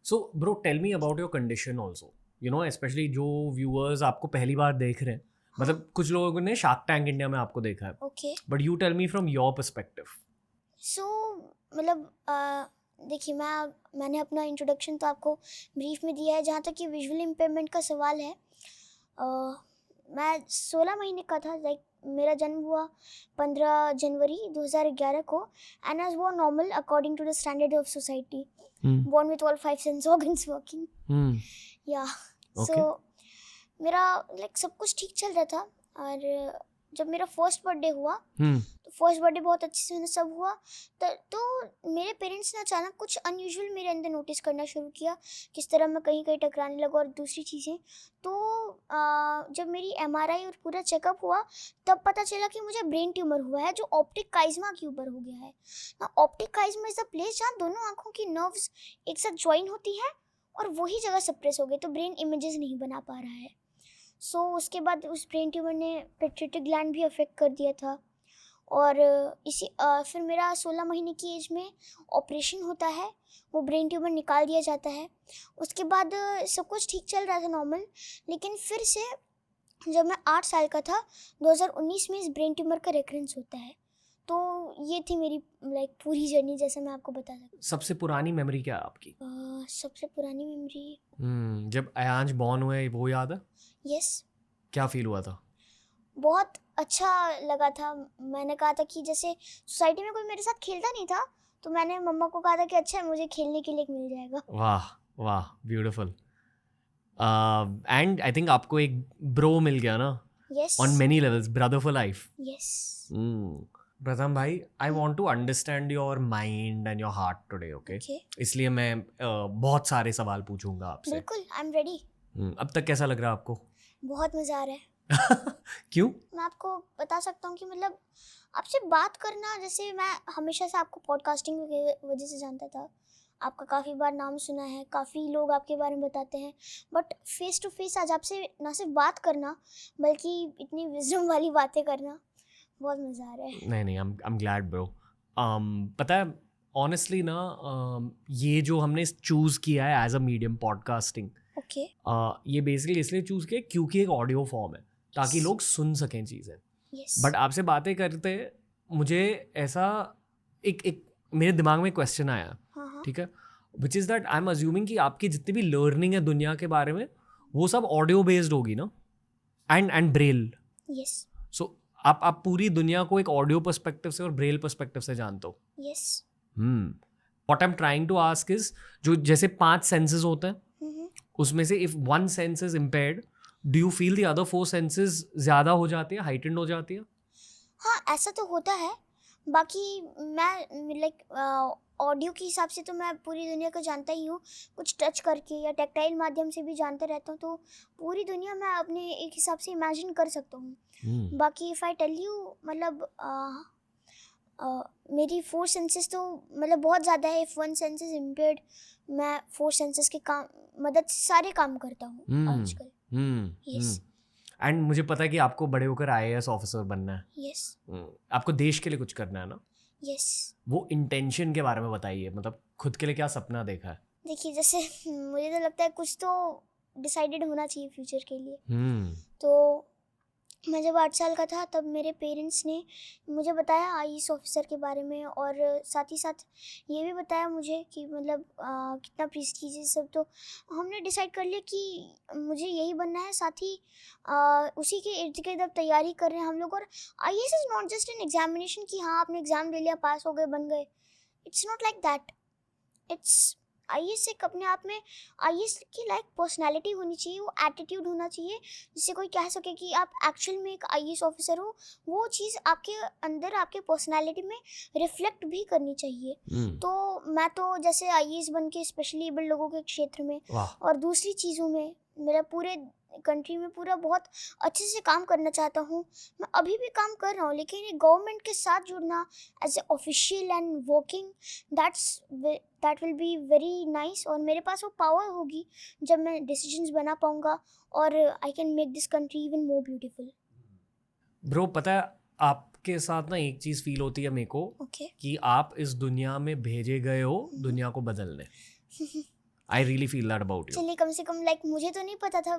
So bro tell me about your condition also, you know, especially जो viewers आपको पहली बार देख रहे हैं, मतलब कुछ लोगों ने शार्क टैंक इंडिया में आपको देखा है, okay but you tell me from your perspective. So मतलब देखिए मैंने अपना इंट्रोडक्शन तो आपको ब्रीफ में दिया है। जहाँ तक कि विजुअल इम्पेयरमेंट का सवाल है, मैं 16 महीने का था। लाइक मेरा जन्म हुआ 15 जनवरी 2011 को, and I was born normal according to the standard of society, born with all 5 sense organs working. Yeah so मेरा लाइक सब कुछ ठीक चल रहा था। और जब मेरा फर्स्ट बर्थडे हुआ तो फर्स्ट बर्थडे बहुत अच्छे से सब हुआ। तो मेरे पेरेंट्स ने अचानक कुछ अनयूजुअल मेरे अंदर नोटिस करना शुरू किया, किस तरह मैं कहीं कहीं टकराने लगा और दूसरी चीज़ें। तो जब मेरी MRI और पूरा चेकअप हुआ तब पता चला कि मुझे ब्रेन ट्यूमर हुआ है, जो ऑप्टिक काइज्मा के ऊपर हो गया है ना। ऑप्टिक काइज्मा इज द प्लेस जहाँ दोनों आँखों की नर्व्स एक साथ ज्वाइन होती हैं और वही जगह सप्रेस हो गई, तो ब्रेन इमेजेस नहीं बना पा रहा है। सो उसके बाद उस ब्रेन ट्यूमर ने पिट्यूटरी ग्लैंड भी अफेक्ट कर दिया था। और फिर मेरा 16 महीने की एज में ऑपरेशन होता है, वो ब्रेन ट्यूमर निकाल दिया जाता है। उसके बाद सब कुछ ठीक चल रहा था नॉर्मल, लेकिन फिर से जब मैं 8 साल का था 2019 में इस ब्रेन ट्यूमर का रेकरेंस होता है। तो ये थी मेरी लाइक पूरी जर्नी, जैसे मैं आपको बता सकती सबसे पुरानी मेमोरी क्या है आपकी? हूँ। सबसे पुरानी मेमोरी, जब अयांश बॉर्न हुए, वो याद है? यस, क्या फील हुआ था? बहुत अच्छा लगा था। मैंने कहा था कि जैसे सोसाइटी में कोई मेरे साथ खेलता नहीं था, तो मैंने मम्मा को कहा था कि अच्छा मुझे खेलने के लिए एक मिल जाएगा। वाह वाह, ब्यूटीफुल। एंड आई थिंक आपको एक ब्रो मिल गया ना, yes on many levels, brother for life. Yes Pratham भाई, I want to understand your mind and your heart today, okay? Okay, इसलिए मैं बहुत सारे सवाल पूछूंगा आपसे। बिल्कुल, आई एम रेडी। अब तक कैसा लग रहा है आपको? बहुत मज़ा आ रहा है। क्यों? मैं आपको बता सकता हूँ कि मतलब आपसे बात करना, जैसे मैं हमेशा से आपको पॉडकास्टिंग की वजह से जानता था, आपका काफ़ी बार नाम सुना है, काफ़ी लोग आपके बारे में बताते हैं, बट फेस टू फेस आज आपसे ना सिर्फ बात करना बल्कि इतनी विजडम वाली बातें करना, बहुत मज़ा आ रहा है। नहीं, आई एम ग्लैड ब्रो। पता है, ऑनेस्टली ना, ये जो हमने चूज़ किया है as a medium, podcasting, okay, ये बेसिकली इसलिए चूज़ किया क्योंकि एक ऑडियो फॉर्म है, ताकि लोग सुन सकें चीज़ें। यस, बट आपसे बातें करते मुझे ऐसा एक मेरे दिमाग में क्वेश्चन आया, हाँ, ठीक है, which is that I am assuming कि आपकी जितनी भी लर्निंग है दुनिया के बारे में, वो सब ऑडियो बेस्ड होगी ना, एंड ब्रेल। यस, सो आप पूरी दुनिया को एक ऑडियो पर्सपेक्टिव से और ब्रेल पर्सपेक्टिव से जानते हो। Yes, what I am trying to ask is, जो जैसे 5 सेंसेस होते हैं, उसमें से if one sense is impaired, do you feel the other 4 senses ज़्यादा हो जाती है, हाइटेंड हो जाती है? हाँ, ऐसा तो होता है। बाकी मैं लाइक ऑडियो के हिसाब से तो मैं पूरी दुनिया को जानता ही हूँ, कुछ टच करके या टैक्टाइल माध्यम से भी जानते रहता हूँ, तो पूरी दुनिया मैं अपने एक हिसाब से इमेजिन कर सकता हूँ। बाकी इफ़ आई टेल यू, मतलब मेरी 4 सेंसेस तो मतलब बहुत ज़्यादा है। If one sense is impaired, मैं 4 सेंसेस के काम मदद से सारे काम करता हूँ आजकल। यस एंड मुझे पता है कि आपको बड़े होकर IAS ऑफिसर बनना है। यस आपको देश के लिए कुछ करना है ना? यस वो इंटेंशन के बारे में बताइए, मतलब खुद के लिए क्या सपना देखा है? देखिए, जैसे मुझे तो लगता है कुछ तो डिसाइडेड होना चाहिए फ्यूचर के लिए। तो मैं जब 8 साल का था तब मेरे पेरेंट्स ने मुझे बताया IAS ऑफिसर के बारे में, और साथ ही साथ ये भी बताया मुझे कि मतलब कितना प्रेस्टीजियस सब। तो हमने डिसाइड कर लिया कि मुझे यही बनना है। साथ ही उसी के इर्द गिर्द अब तैयारी कर रहे हैं हम लोग। और IAS is not just an examination कि हाँ आपने एग्ज़ाम दे लिया, पास हो गए, बन गए। It's not like that. It's IAS एक अपने आप में IAS की लाइक पर्सनैलिटी होनी चाहिए, वो एटीट्यूड होना चाहिए जिससे कोई कह सके कि आप एक्चुअल में एक IAS ऑफिसर हो। वो चीज़ आपके अंदर, आपके पर्सनैलिटी में रिफ्लेक्ट भी करनी चाहिए। तो मैं तो जैसे IAS बन के स्पेशली एबल्ड लोगों के क्षेत्र में और दूसरी चीज़ों में, मेरा पूरे कंट्री में पूरा बहुत अच्छे से काम करना चाहता हूँ। मैं अभी भी काम कर रहा हूँ, लेकिन ये गवर्नमेंट के साथ जुड़ना as a official and working, that will be very nice. और मेरे पास वो पावर होगी जब मैं डिसीजंस बना पाऊँगा, और I can make this country even more beautiful. Bro, पता है आपके साथ ना एक चीज़ फील होती है मेरे को, ओके कि आप इस दुनिया में भेजे गए हो दुनिया को बदलने। I really feel that about you. चलिए कम से कम लाइक मुझे तो नहीं पता था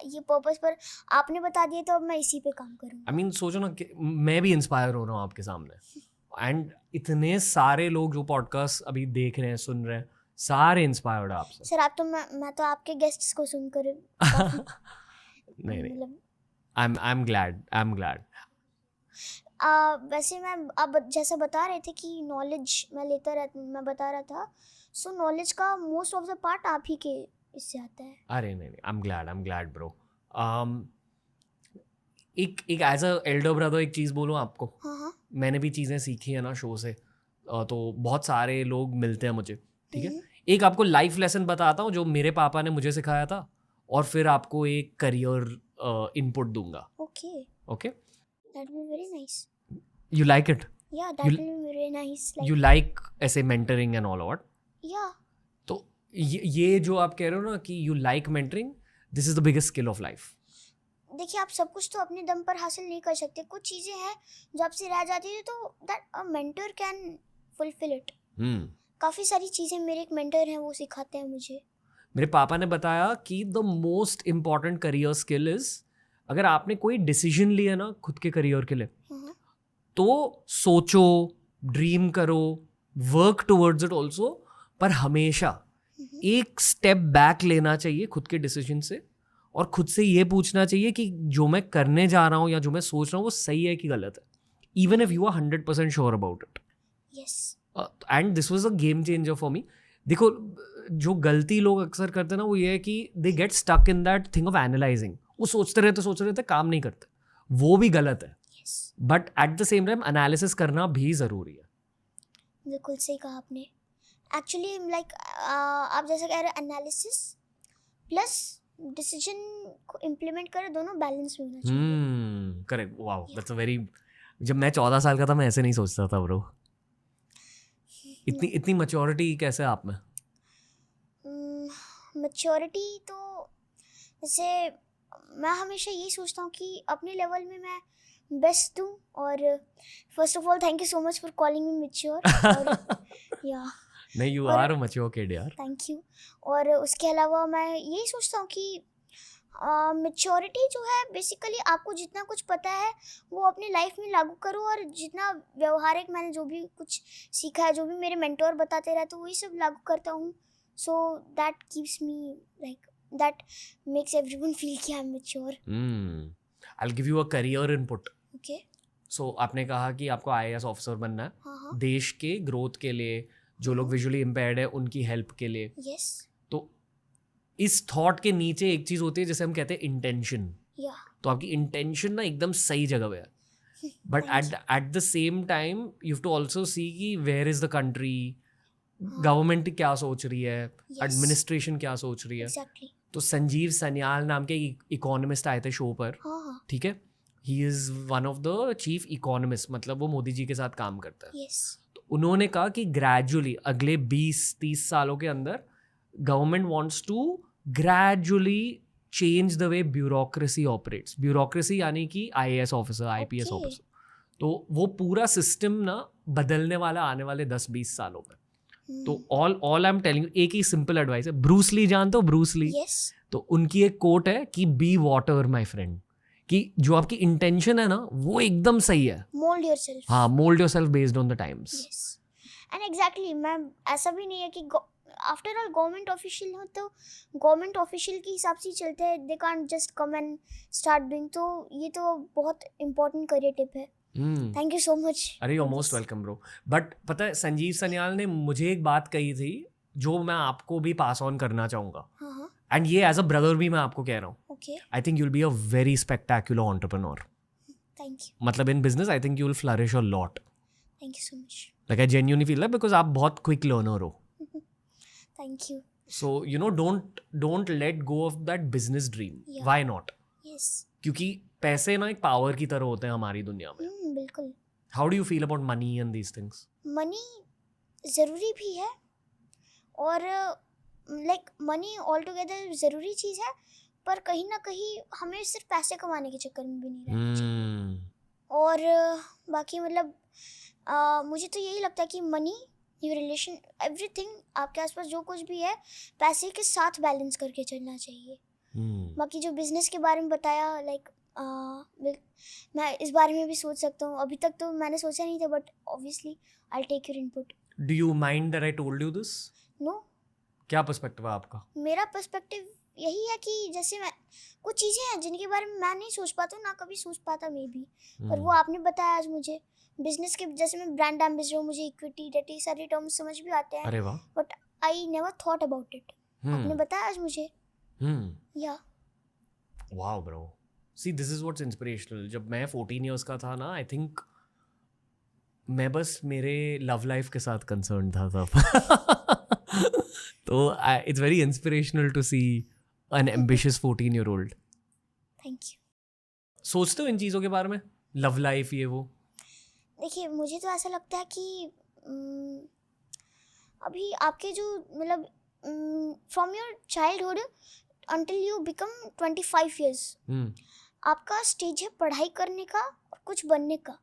ये पर्पस, पर आपने बता दिया तो अब मैं इसी पे काम करूँगा. आई मीन सोचो ना कि मैं भी इंस्पायर हो रहा हूँ आपके सामने, एंड इतने सारे लोग जो पॉडकास्ट अभी देख रहे हैं, सुन रहे हैं, सारे इंस्पायर्ड है आपसे. सर आप तो मैं तो आपके गेस्ट्स को सुनकर नहीं मतलब आई एम ग्लैड. वैसे मैं आप जैसा बता रहे थे कि नॉलेज मैं बता रहा था, सो नॉलेज का मोस्ट ऑफ द पार्ट आप ही के इससे आता है. अरे नहीं, आई एम ग्लैड ब्रो. एक एज अ एल्डर ब्रदर एक चीज़ बोलूँ आपको. हाँ. मैंने भी चीज़ें सीखी है ना शो से, तो बहुत सारे लोग मिलते हैं मुझे, ठीक है. एक आपको लाइफ लेसन बताता हूँ जो मेरे पापा ने मुझे सिखाया था, और फिर आपको एक करियर इनपुट दूंगा. Okay that will be very nice. You like it? Yeah that will be very nice. You like ऐसे मेंटरिंग एंड ऑल व्हाट? या तो ये जो आप कह रहे हो ना कि you like mentoring, this is the biggest skill of life. देखिए आप सब कुछ तो अपने दम पर हासिल नहीं कर सकते. कुछ चीज़ें हैं जो आपसे रह जाती है, तो that a mentor can fulfil it. काफ़ी सारी चीज़ें मेरे एक मेंटर हैं वो सिखाते हैं मुझे. मेरे पापा ने बताया कि the most important career skill is, अगर आपने कोई डिसीजन लिया ना खुद के करियर के लिए, तो सोचो, ड्रीम करो, वर्क टुवर्ड्स इट ऑल्सो, पर हमेशा एक स्टेप बैक लेना चाहिए खुद के डिसीजन से, और खुद से ये पूछना चाहिए कि जो मैं करने जा रहा हूँ या जो मैं सोच रहा हूँ वो सही है कि गलत है, even if you are 100% sure about it. And this was a game changer for me. देखो जो गलती लोग अक्सर करते हैं ना वो ये है कि they get stuck in that thing of analysing. वो सोचते रहते काम नहीं करते. वो भी गलत है, but at the same time analysis करना भी ज़रूरी है. बिल्कुल सही कहा आपने. एक्चुअली लाइक आप जैसा कह रहे हैं, एनालिसिस प्लस डिसीजन को इम्प्लीमेंट करें, दोनों बैलेंस में होना चाहिए. Correct. Wow, that's a very. जब मैं 14 साल का था मैं ऐसे नहीं सोचता था ब्रो. इतनी मैच्योरिटी कैसे आप में? मैच्योरिटी तो जैसे मैं हमेशा यही सोचता हूँ कि अपने लेवल में मैं बेस्ट दूँ. और first of all thank you so much for calling me mature. Yeah नहीं, you are a mature kid यार. Thank you. और उसके अलावा मैं यही सोचता हूँ कि मैच्योरिटी जो है बेसिकली आपको जितना कुछ पता है वो अपनी लाइफ में लागू करो, और जितना व्यवहारिक मैंने जो भी कुछ सीखा है, जो भी मेरे मेंटोर बताते रहते वही सब लागू करता हूँ. So that keeps me like that makes everyone feel कि I am mature. I will give you a career input. Okay. So आपने कहा कि आपको IAS ऑफिसर बनना है. हाँ. देश के ग्रोथ के लिए, जो लोग विजुअली इम्पेयर्ड है उनकी हेल्प के लिए. यस. तो इस थॉट के नीचे एक चीज़ होती है जैसे हम कहते हैं इंटेंशन. तो आपकी इंटेंशन ना एकदम सही जगह पे है, but at the same time you have to also see कि where is the country, government क्या सोच रही है, एडमिनिस्ट्रेशन क्या सोच रही है. तो संजीव सन्याल नाम के इकोनॉमिस्ट आए थे शो पर, ठीक है. He is one of the chief economist, मतलब वो मोदी जी के साथ काम करता है. तो उन्होंने कहा कि ग्रेजुअली अगले 20-30 सालों के अंदर government wants to gradually change the way bureaucracy operates. Bureaucracy यानी कि IAS ऑफिसर, IPS ऑफिसर. तो वो पूरा सिस्टम ना बदलने वाला आने वाले 10-20 सालों में. तो all I am telling you, एक ही सिंपल एडवाइस है. ब्रूस ली जानते हो? Bruce Lee. तो उनकी एक कोट है कि बी वाटर माय फ्रेंड, कि जो आपकी इंटेंशन है ना वो एकदम सही है. Mould yourself. हाँ, mould yourself based on the times. And exactly ma'am, ऐसा भी नहीं है कि आफ्टर ऑल गवर्नमेंट ऑफिशियल हो तो गवर्नमेंट ऑफिशियल के हिसाब से ही चलते हैं. They can't just come and start doing. तो ये तो बहुत इंपॉर्टेंट करियर टिप है. Thank you so much. अरे you are most welcome bro. But पता है संजीव सन्याल ने मुझे एक बात कही थी जो मैं आपको भी पास ऑन करना चाहूँगा. एंड ये एज अ ब्रदर भी मैं आपको कह रहा हूँ. I think you will be a very spectacular entrepreneur. Thank you. मतलब in business I think you will flourish a lot. Thank you so much. Like I genuinely feel that because आप बहुत quick learner हो. Thank you. So you know, don't let go of that business dream. Yeah. Why not? Yes. क्योंकि पैसे ना एक power की तरह होते हैं हमारी दुनिया में. बिल्कुल. How do you feel about money and these things? Money ज़रूरी भी है, और लाइक मनी ऑल टुगेदर ज़रूरी चीज़ है, पर कहीं ना कहीं हमें सिर्फ पैसे कमाने के चक्कर में भी नहीं रहना चाहिए. और बाकी मतलब मुझे तो यही लगता है कि मनी योर रिलेशन, एवरीथिंग आपके आसपास जो कुछ भी है पैसे के साथ बैलेंस करके चलना चाहिए। बाकी जो बिजनेस के बारे में बताया, लाइक मैं इस बारे में भी सोच सकता हूँ। अभी तक तो मैंने सोचा नहीं था, but obviously I take your input. Do you mind that I told you this? No. क्या पर्सपेक्टिव है आपका? मेरा पर्सपेक्टिव यही है कि जैसे मैं कुछ चीज़ें हैं जिनके बारे में मैं नहीं सोच पाता हूँ, ना कभी सोच पाता मे बी, पर वो आपने बताया आज मुझे। बिजनेस के जैसे मैं ब्रांड एम्बेसडर हूँ, मुझे इक्विटी डेट ये सारे टर्म्स समझ भी आते हैं। अरे वाह। But I never thought about it. आपने बताया आज मुझे। या wow bro, see this is what's inspirational. जब मैं 14 इयर्स का था ना, आई थिंक मैं बस मेरे लव लाइफ के साथ कंसर्न था तब। तो it's very inspirational to see an ambitious 14-year-old। Thank you. सोचते हो इन चीज़ों के बारे में, लव लाइफ ये वो? देखिए मुझे तो ऐसा लगता है कि अभी आपके जो मतलब from your childhood until you become 25 years आपका स्टेज है पढ़ाई करने का और कुछ बनने का।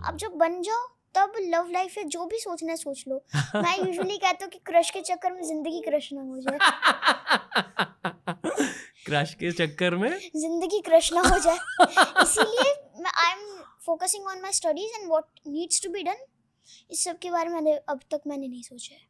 आप जब बन जाओ तब लव लाइफ है, जो भी सोचना है सोच लो। मैं यूजुअली कहता हूँ कि क्रश के चक्कर में जिंदगी क्रश ना हो जाए। क्रश के चक्कर में जिंदगी क्रश ना हो जाए, इसीलिए I am focusing on my studies and what needs to be done. इस सब के बारे में अब तक मैंने नहीं सोचा है।